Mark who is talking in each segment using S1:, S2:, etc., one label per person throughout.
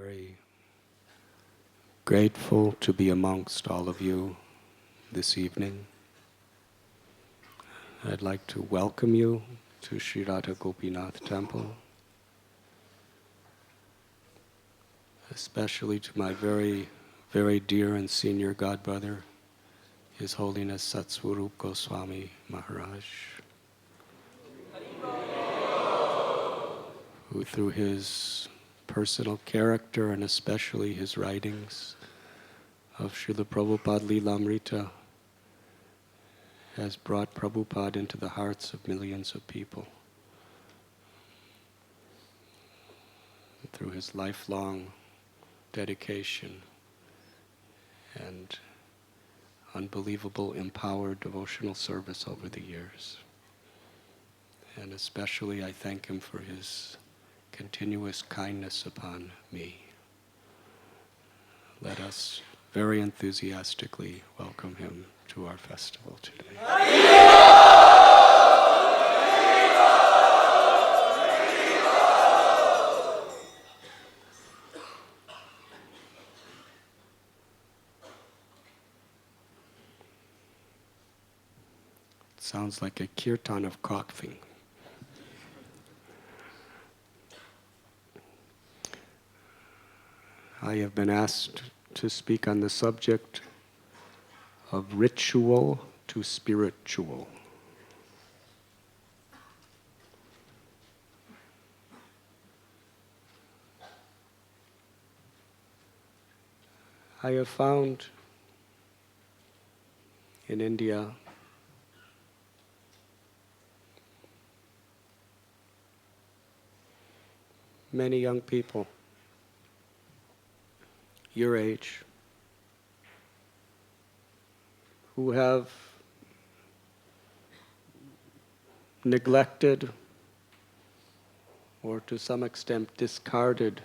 S1: Very grateful to be amongst all of you this evening. I'd like to welcome you to Sri Radha Gopinath Temple, especially to my very, very dear and senior godbrother, His Holiness Satsvarup Goswami Maharaj, who through his personal character and especially his writings of Srila Prabhupada Lilamrita has brought Prabhupada into the hearts of millions of people. Through his lifelong dedication and unbelievable empowered devotional service over the years. And especially I thank him for his continuous kindness upon me. Let us very enthusiastically welcome him to our festival today. It sounds like a kirtan of coughing. I have been asked to speak on the subject of ritual to spiritual. I have found in India many young people your age who have neglected or to some extent discarded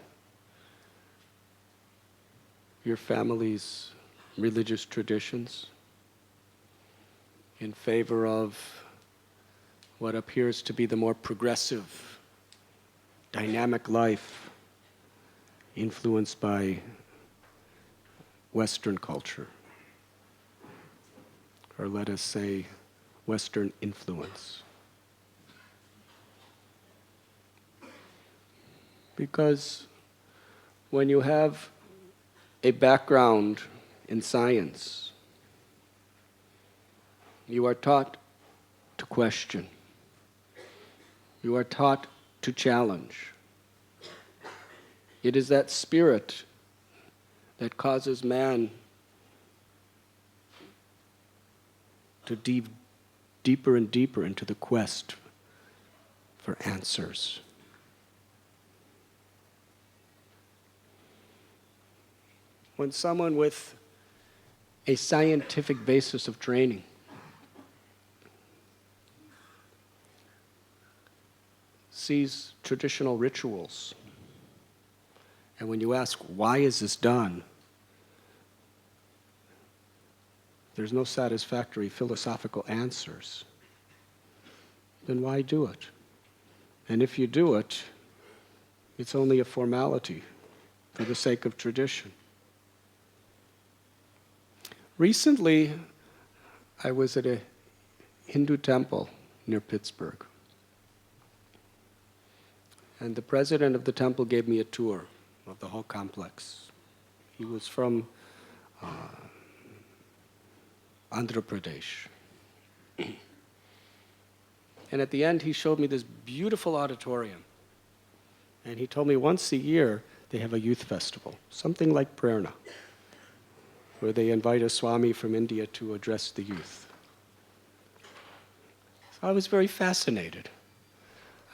S1: your family's religious traditions in favor of what appears to be the more progressive, dynamic life influenced by Western culture, or let us say Western influence. Because when you have a background in science, you are taught to question. You are taught to challenge. It is that spirit that causes man to dive deeper and deeper into the quest for answers. When someone with a scientific basis of training sees traditional rituals, and when you ask, why is this done? There's no satisfactory philosophical answers. Then why do it? And if you do it, it's only a formality for the sake of tradition. Recently, I was at a Hindu temple near Pittsburgh. And the president of the temple gave me a tour of the whole complex. He was from Andhra Pradesh. And at the end, he showed me this beautiful auditorium. And he told me once a year, they have a youth festival, something like Prerna, where they invite a Swami from India to address the youth. So I was very fascinated.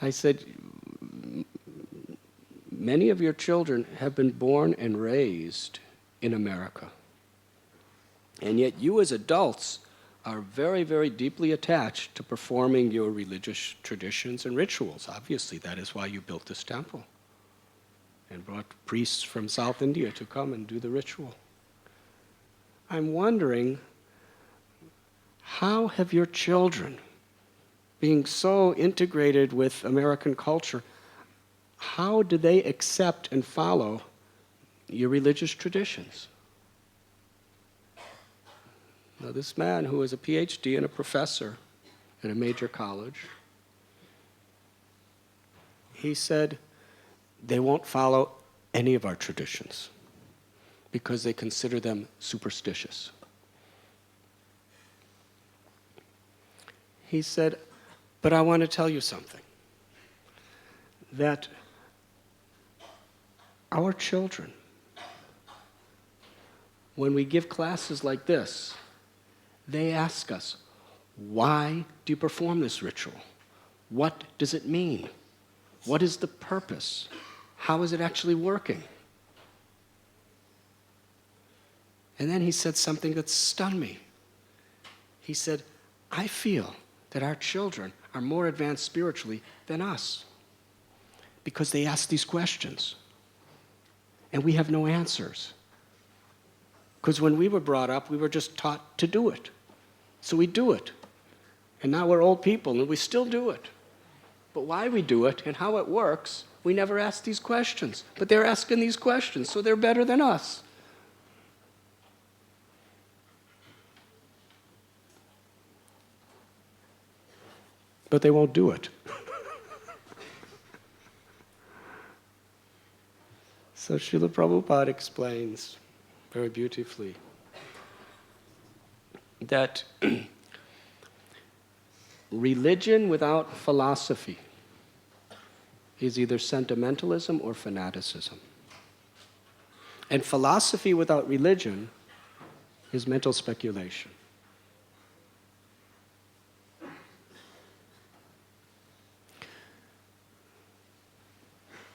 S1: I said, many of your children have been born and raised in America. And yet you as adults are very, very deeply attached to performing your religious traditions and rituals. Obviously, that is why you built this temple and brought priests from South India to come and do the ritual. I'm wondering, how have your children, being so integrated with American culture, how do they accept and follow your religious traditions. Now, this man who is a PhD and a professor at a major college, he said they won't follow any of our traditions because they consider them superstitious. He said, but I want to tell you something, that our children, when we give classes like this, they ask us, why do you perform this ritual? What does it mean? What is the purpose? How is it actually working? And then he said something that stunned me. He said, I feel that our children are more advanced spiritually than us because they ask these questions and we have no answers. Because when we were brought up, we were just taught to do it. So we do it. And now we're old people and we still do it. But why we do it and how it works, we never ask these questions. But they're asking these questions, so they're better than us. But they won't do it. So Srila Prabhupada explains very beautifully that religion without philosophy is either sentimentalism or fanaticism. And philosophy without religion is mental speculation.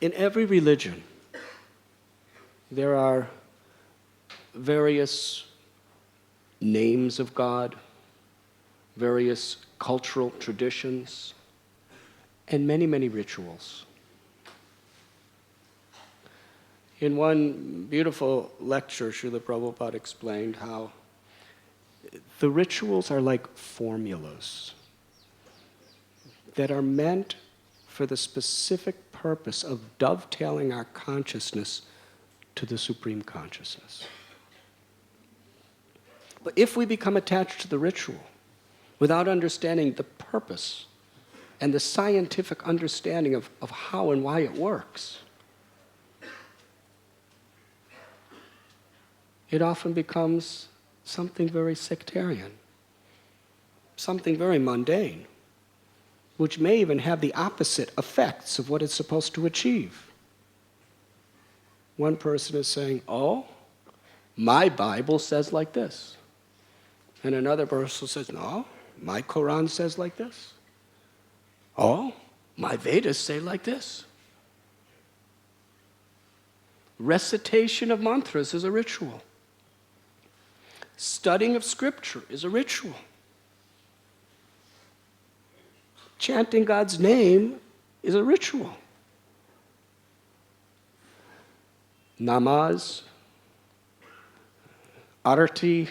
S1: In every religion, there are various names of God, various cultural traditions, and many, many rituals. In one beautiful lecture, Srila Prabhupada explained how the rituals are like formulas that are meant for the specific purpose of dovetailing our consciousness to the Supreme Consciousness. But if we become attached to the ritual without understanding the purpose and the scientific understanding of how and why it works, it often becomes something very sectarian, something very mundane, which may even have the opposite effects of what it's supposed to achieve. One person is saying, oh, my Bible says like this. And another person says, no, my Quran says like this. Oh, my Vedas say like this. Recitation of mantras is a ritual. Studying of scripture is a ritual. Chanting God's name is a ritual. Namaz, arati,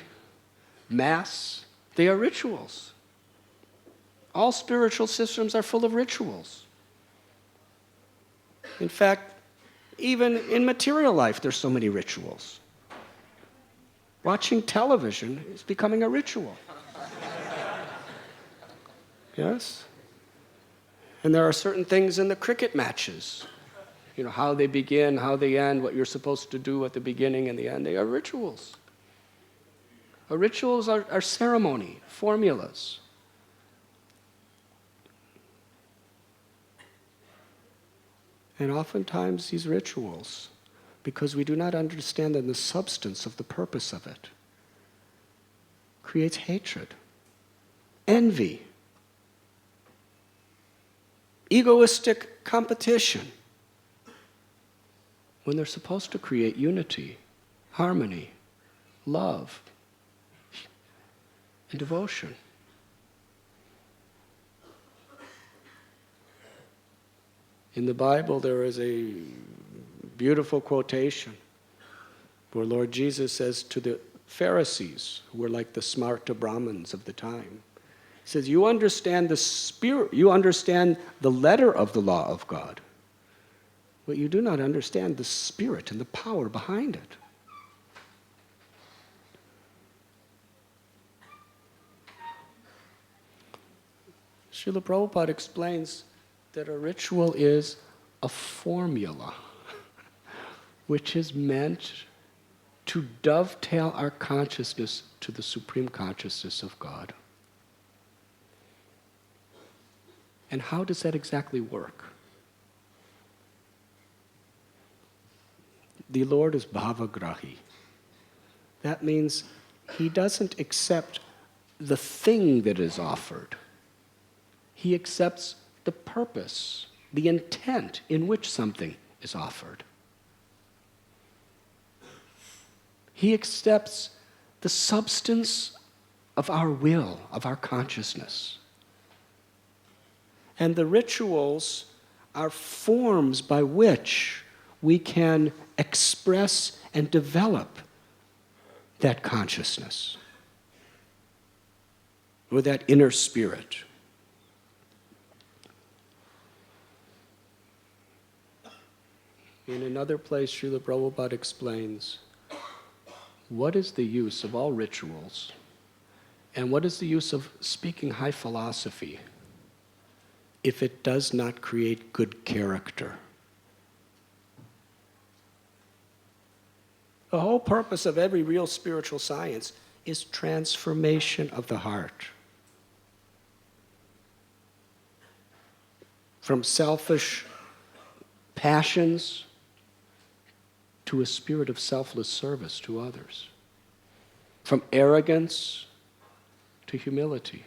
S1: mass, they are rituals. All spiritual systems are full of rituals. In fact, even in material life, there's so many rituals. Watching television is becoming a ritual. Yes? And there are certain things in the cricket matches. You know, how they begin, how they end, what you're supposed to do at the beginning and the end. They are rituals. Rituals are ceremony, formulas. And oftentimes these rituals, because we do not understand the substance of the purpose of it, creates hatred, envy, egoistic competition, when they're supposed to create unity, harmony, love, and devotion. In the Bible, there is a beautiful quotation where Lord Jesus says to the Pharisees, who were like the smarta Brahmins of the time, he says, you understand the spirit, you understand the letter of the law of God, but you do not understand the spirit and the power behind it. Srila Prabhupada explains that a ritual is a formula which is meant to dovetail our consciousness to the supreme consciousness of God. And how does that exactly work? The Lord is bhavagrahi. That means He doesn't accept the thing that is offered. He accepts the purpose, the intent in which something is offered. He accepts the substance of our will, of our consciousness. And the rituals are forms by which we can express and develop that consciousness, or that inner spirit. In another place, Srila Prabhupada explains, what is the use of all rituals, and what is the use of speaking high philosophy if it does not create good character? The whole purpose of every real spiritual science is transformation of the heart. From selfish passions to a spirit of selfless service to others. From arrogance to humility.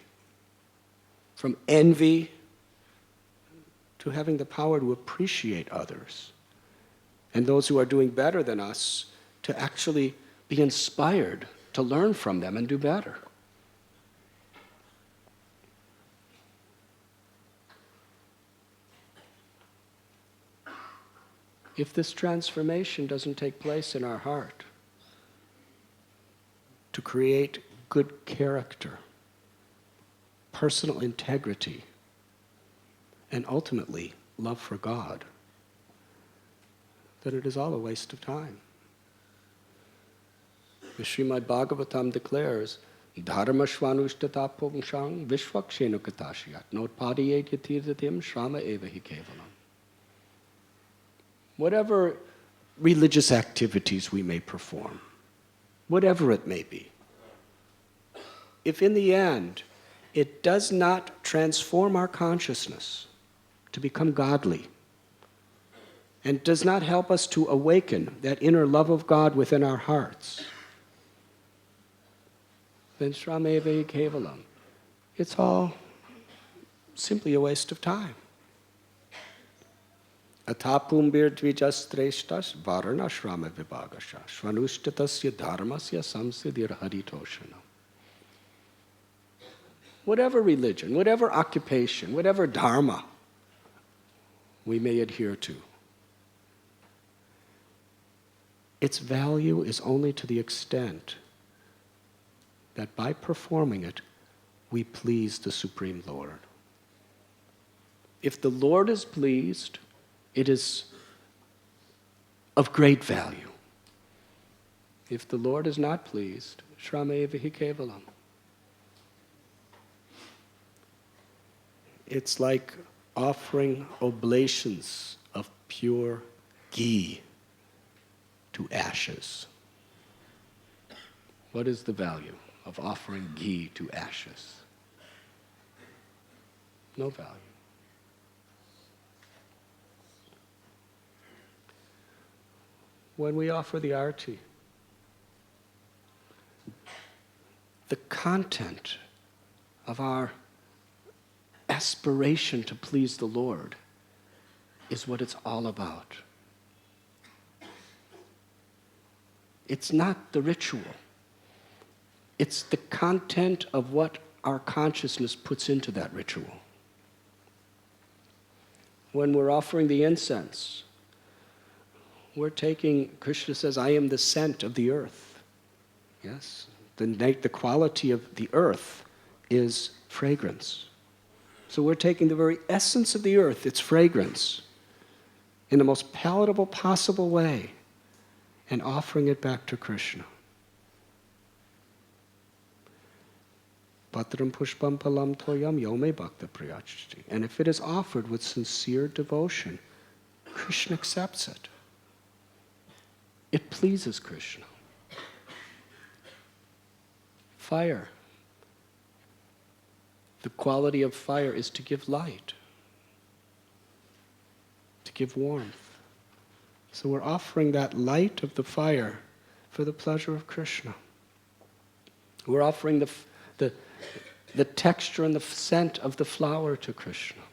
S1: From envy to having the power to appreciate others. And those who are doing better than us, to actually be inspired to learn from them and do better. If this transformation doesn't take place in our heart, to create good character, personal integrity, and ultimately love for God, then it is all a waste of time. The Srimad Bhagavatam declares, Dharma shvanushtata pungshang vishwakshenu katashiyat notpadiyet yatirdatim shrama eva hi kevalam. Whatever religious activities we may perform, whatever it may be, if in the end it does not transform our consciousness to become godly, and does not help us to awaken that inner love of God within our hearts, then shrameva kevalam. It's all simply a waste of time. Atapumbir dvijastreshtas varana shrama vibhagasha shvanushtatasya dharmasya samsidir haritoshana. Whatever religion, whatever occupation, whatever dharma we may adhere to, its value is only to the extent that by performing it, we please the Supreme Lord. If the Lord is pleased, it is of great value. If the Lord is not pleased, shrameva hi kevalam. It's like offering oblations of pure ghee to ashes. What is the value of offering ghee to ashes? No value. When we offer the arti, the content of our aspiration to please the Lord is what it's all about. It's not the ritual. It's the content of what our consciousness puts into that ritual. When we're offering the incense, we're taking, Krishna says, I am the scent of the earth. Yes? The quality of the earth is fragrance. So we're taking the very essence of the earth, its fragrance, in the most palatable possible way and offering it back to Krishna. Patram pushpam palam toyam yome bhakta priyachati. And if it is offered with sincere devotion, Krishna accepts it. It pleases Krishna. Fire. The quality of fire is to give light, to give warmth. So we're offering that light of the fire for the pleasure of Krishna. We're offering the texture and the scent of the flower to Krishna.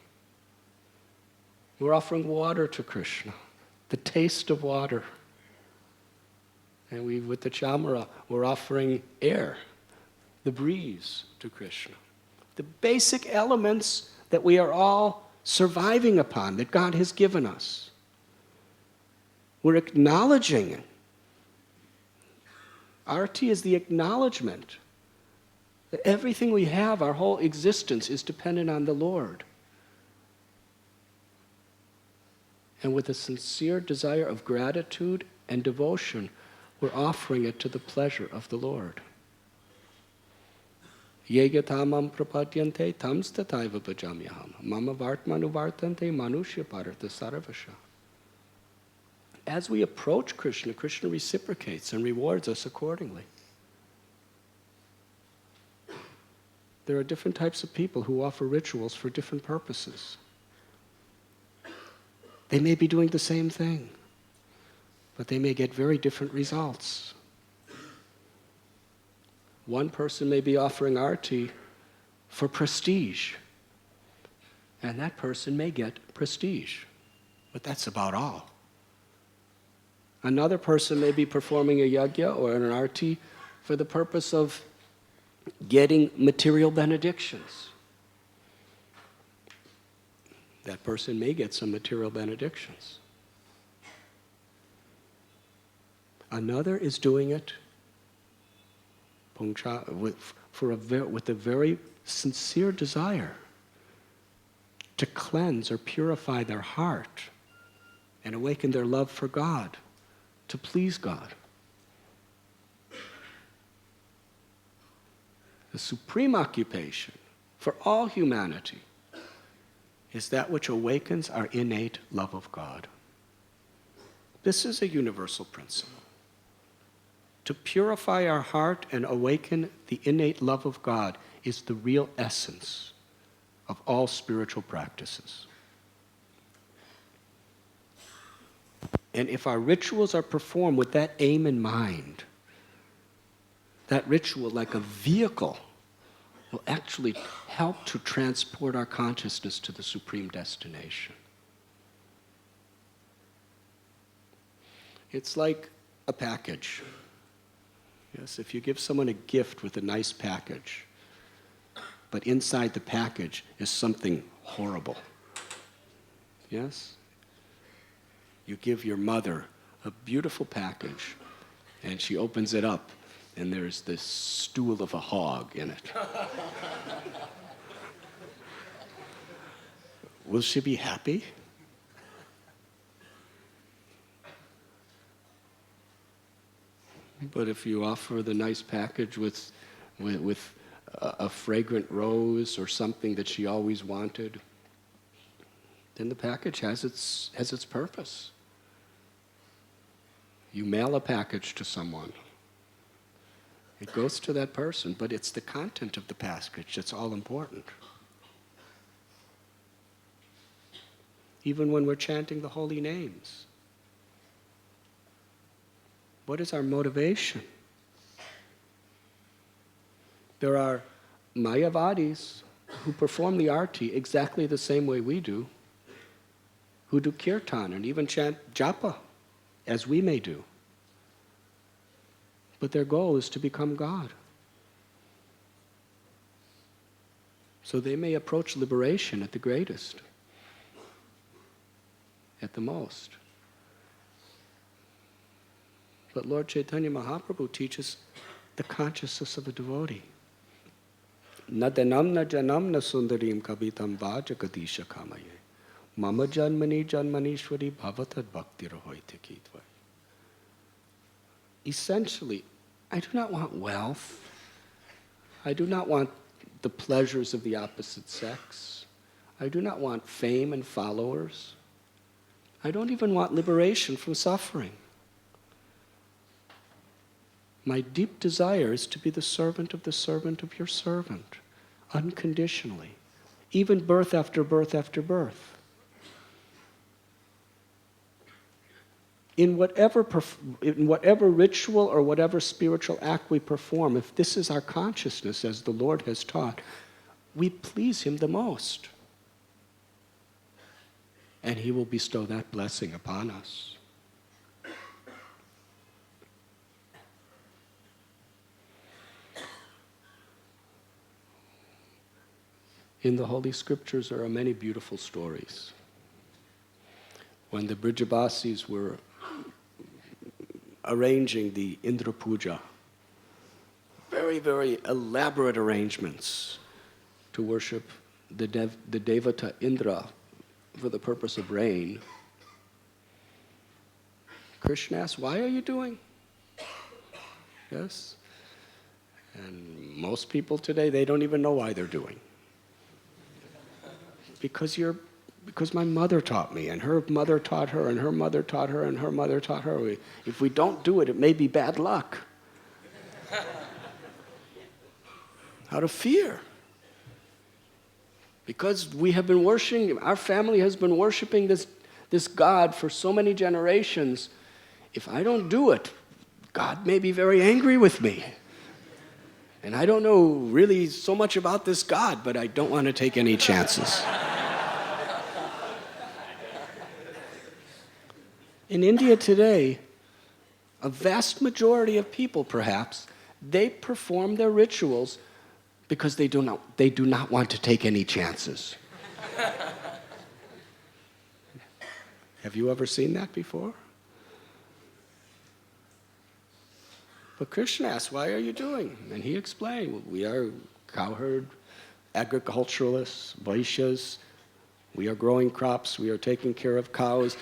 S1: We're offering water to Krishna, the taste of water. And with the chamara, we're offering air, the breeze to Krishna. The basic elements that we are all surviving upon, that God has given us. We're acknowledging it. Arti is the acknowledgement that everything we have, our whole existence, is dependent on the Lord. And with a sincere desire of gratitude and devotion, we're offering it to the pleasure of the Lord. Yegatamam prapadyante tamstataiva bhajamyaham mama vartmanu vartante manushya parartha sarvasha. As we approach Krishna, Krishna reciprocates and rewards us accordingly. There are different types of people who offer rituals for different purposes. They may be doing the same thing, but they may get very different results. One person may be offering arti for prestige, and that person may get prestige, but that's about all. Another person may be performing a yajna or an arti for the purpose of getting material benedictions. That person may get some material benedictions. Another is doing it with a very sincere desire to cleanse or purify their heart and awaken their love for God, to please God. The supreme occupation for all humanity is that which awakens our innate love of God. This is a universal principle. To purify our heart and awaken the innate love of God is the real essence of all spiritual practices. And if our rituals are performed with that aim in mind, that ritual, like a vehicle, will actually help to transport our consciousness to the supreme destination. It's like a package. Yes, if you give someone a gift with a nice package, but inside the package is something horrible. Yes? You give your mother a beautiful package, and she opens it up, and there's this stool of a hog in it. Will she be happy? But if you offer the nice package with a fragrant rose or something that she always wanted, then the package has its purpose. You mail a package to someone. It goes to that person, but it's the content of the package that's all important. Even when we're chanting the holy names, what is our motivation? There are Mayavadis who perform the arti exactly the same way we do, who do kirtan and even chant japa, as we may do. But their goal is to become God. So they may approach liberation at the greatest, at the most. But Lord Chaitanya Mahaprabhu teaches the consciousness of a devotee. Na danam na janam na sundarim kavitam vaja kadisha kamaye. Mama janmani janmanishwari bhavatad bhaktirohoite kitva. Essentially, I do not want wealth. I do not want the pleasures of the opposite sex. I do not want fame and followers. I don't even want liberation from suffering. My deep desire is to be the servant of your servant, unconditionally, even birth after birth after birth. In whatever ritual or whatever spiritual act we perform, if this is our consciousness as the Lord has taught, we please Him the most. And He will bestow that blessing upon us. In the Holy Scriptures there are many beautiful stories. When the Brijabasis were arranging the Indra puja, very, very elaborate arrangements to worship the Devata Indra for the purpose of rain, Krishna asked, why are you doing? Yes? And most people today, they don't even know why they're doing. Because my mother taught me, and her mother taught her, and her mother taught her, and her mother taught her. If we don't do it, it may be bad luck. Out of fear. Because we have been worshiping, our family has been worshiping this God for so many generations. If I don't do it, God may be very angry with me. And I don't know really so much about this God, but I don't want to take any chances. In India today, a vast majority of people, perhaps, they perform their rituals because they do not want to take any chances. Have you ever seen that before? But Krishna asked, why are you doing? And he explained, we are cowherd, agriculturalists, Vaishyas. We are growing crops, we are taking care of cows.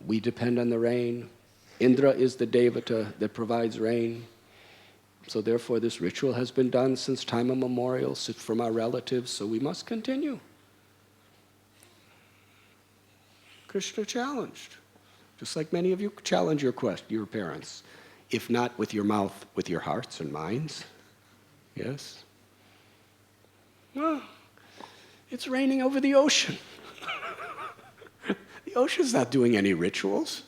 S1: We depend on the rain. Indra is the Devata that provides rain. So therefore this ritual has been done since time immemorial from our relatives, so we must continue. Krishna challenged, just like many of you challenge your parents. If not with your mouth, with your hearts and minds. Yes? Well, it's raining over the ocean. The ocean's not doing any rituals.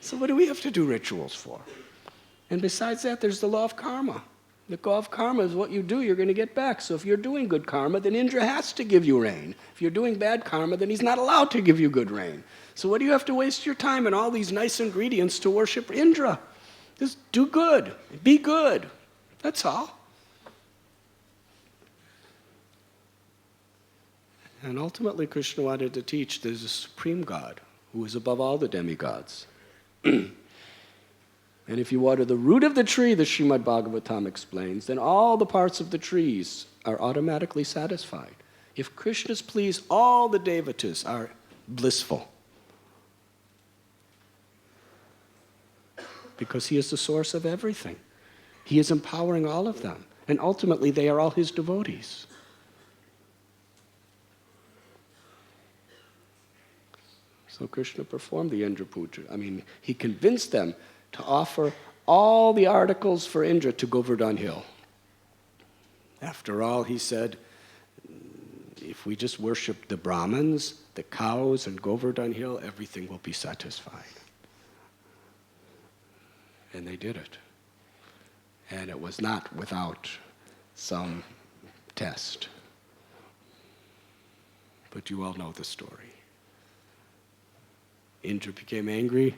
S1: So what do we have to do rituals for? And besides that, there's the law of karma. The law of karma is what you do, you're going to get back. So if you're doing good karma, then Indra has to give you rain. If you're doing bad karma, then he's not allowed to give you good rain. So what do you have to waste your time and all these nice ingredients to worship Indra? Just do good. Be good. That's all. And ultimately, Krishna wanted to teach there's a supreme God who is above all the demigods. And if you water the root of the tree, the Srimad Bhagavatam explains, then all the parts of the trees are automatically satisfied. If Krishna's pleased, all the devatas are blissful. Because he is the source of everything. He is empowering all of them. And ultimately, they are all his devotees. So Krishna performed the Indra puja. He convinced them to offer all the articles for Indra to Govardhan Hill. After all, he said, if we just worship the Brahmins, the cows, and Govardhan Hill, everything will be satisfied. And they did it. And it was not without some test. But you all know the story. Indra became angry,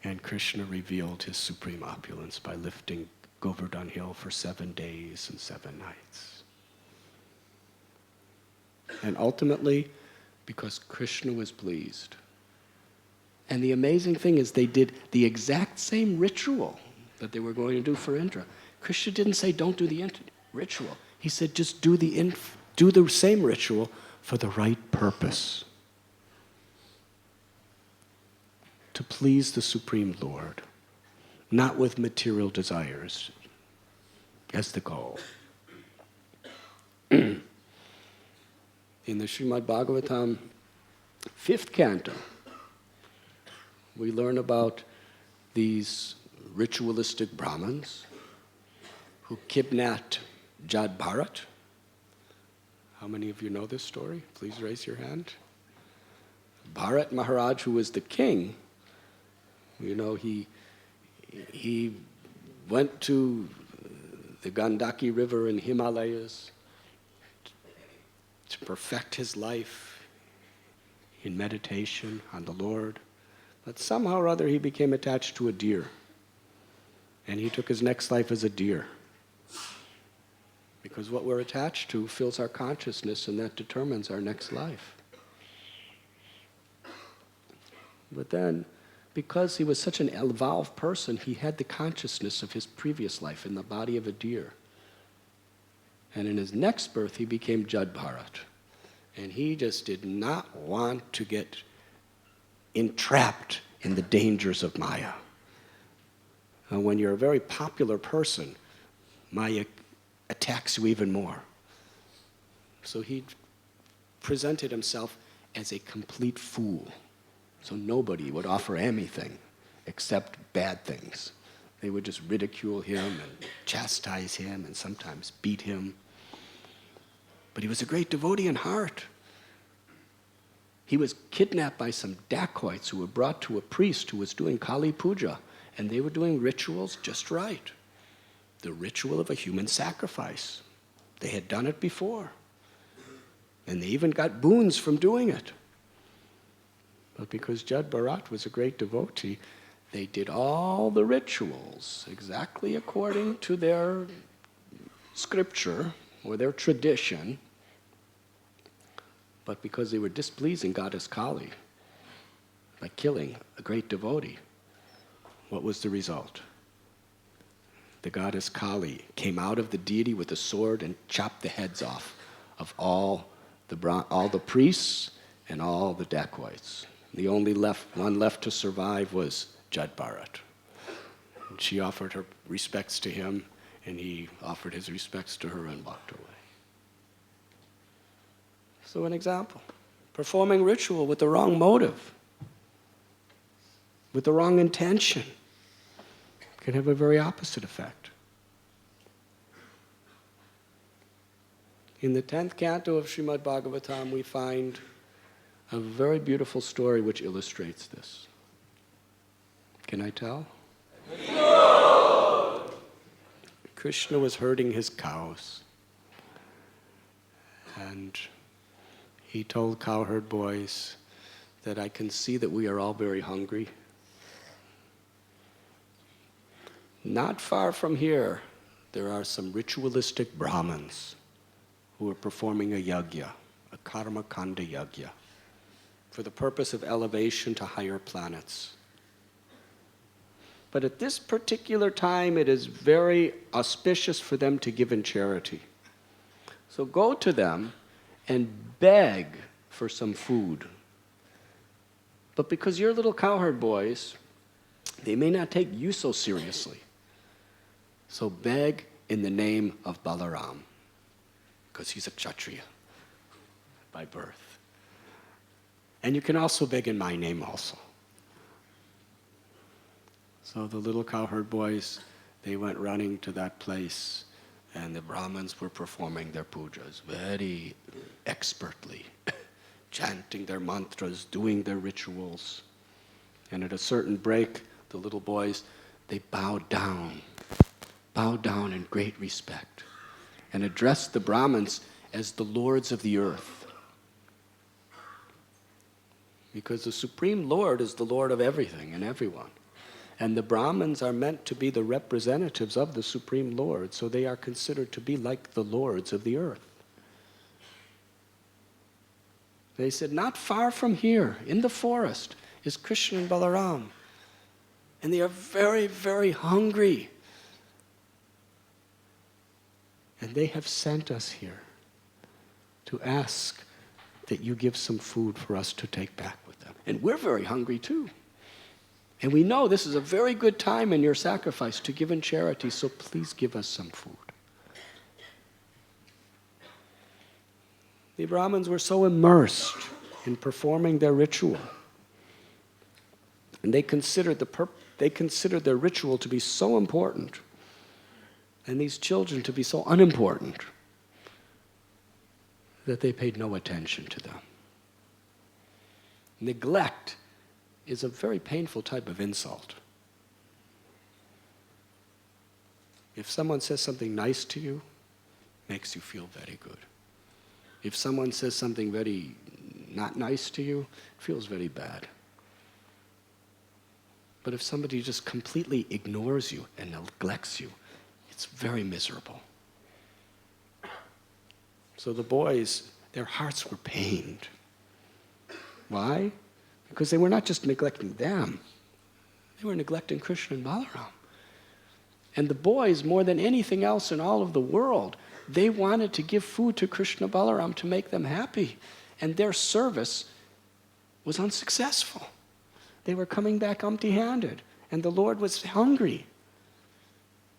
S1: and Krishna revealed his supreme opulence by lifting Govardhan Hill for 7 days and 7 nights. And ultimately, because Krishna was pleased. And the amazing thing is they did the exact same ritual that they were going to do for Indra. Krishna didn't say, don't do the ritual. He said, just do the same ritual for the right purpose, to please the Supreme Lord, not with material desires as the goal. In the Srimad Bhagavatam, 5th canto, we learn about these ritualistic Brahmins who kidnapped Jad Bharat. How many of you know this story? Please raise your hand. Bharat Maharaj, who was the king, you know, he went to the Gandaki River in Himalayas to perfect his life in meditation on the Lord. But somehow or other he became attached to a deer. And he took his next life as a deer. Because what we're attached to fills our consciousness, and that determines our next life. But then, because he was such an evolved person, he had the consciousness of his previous life in the body of a deer. And in his next birth, he became Jad Bharat. And he just did not want to get entrapped in the dangers of Maya. And when you're a very popular person, Maya attacks you even more. So he presented himself as a complete fool. So nobody would offer anything except bad things. They would just ridicule him and chastise him and sometimes beat him. But he was a great devotee in heart. He was kidnapped by some dacoits who were brought to a priest who was doing Kali puja, and they were doing rituals just right. The ritual of a human sacrifice. They had done it before. And they even got boons from doing it. But because Jad Bharat was a great devotee, they did all the rituals exactly according to their scripture or their tradition. But because they were displeasing Goddess Kali by killing a great devotee, what was the result? The Goddess Kali came out of the deity with a sword and chopped the heads off of all the priests and all the dacoits. The only one left to survive was Jad Bharat. And she offered her respects to him, and he offered his respects to her and walked away. So an example, performing ritual with the wrong motive, with the wrong intention, can have a very opposite effect. In the 10th canto of Srimad Bhagavatam, we find a very beautiful story which illustrates this. Can I tell? No! Krishna was herding his cows, and he told cowherd boys that I can see that we are all very hungry. Not far from here, there are some ritualistic Brahmins who are performing a yajna, a karma kanda yajna, for the purpose of elevation to higher planets. But at this particular time, it is very auspicious for them to give in charity. So go to them and beg for some food. But because you're little cowherd boys, they may not take you so seriously. So beg in the name of Balaram, because he's a Kshatriya by birth. And you can also beg in my name also. So the little cowherd boys, they went running to that place, and the Brahmins were performing their pujas very expertly, chanting their mantras, doing their rituals. And at a certain break, the little boys, they bowed down in great respect, and addressed the Brahmins as the lords of the earth. Because the Supreme Lord is the Lord of everything and everyone. And the Brahmins are meant to be the representatives of the Supreme Lord, so they are considered to be like the lords of the earth. They said, not far from here, in the forest, is Krishna and Balaram. And they are very, very hungry. And they have sent us here to ask that you give some food for us to take back with them. And we're very hungry too. And we know this is a very good time in your sacrifice to give in charity, so please give us some food. The Brahmins were so immersed in performing their ritual, and they considered their ritual to be so important, and these children to be so unimportant, that they paid no attention to them. Neglect is a very painful type of insult. If someone says something nice to you, it makes you feel very good. If someone says something very not nice to you, it feels very bad. But if somebody just completely ignores you and neglects you, it's very miserable. So the boys, their hearts were pained. Why? Because they were not just neglecting them, they were neglecting Krishna and Balaram. And the boys, more than anything else in all of the world, they wanted to give food to Krishna and Balaram to make them happy. And their service was unsuccessful. They were coming back empty-handed, and the Lord was hungry.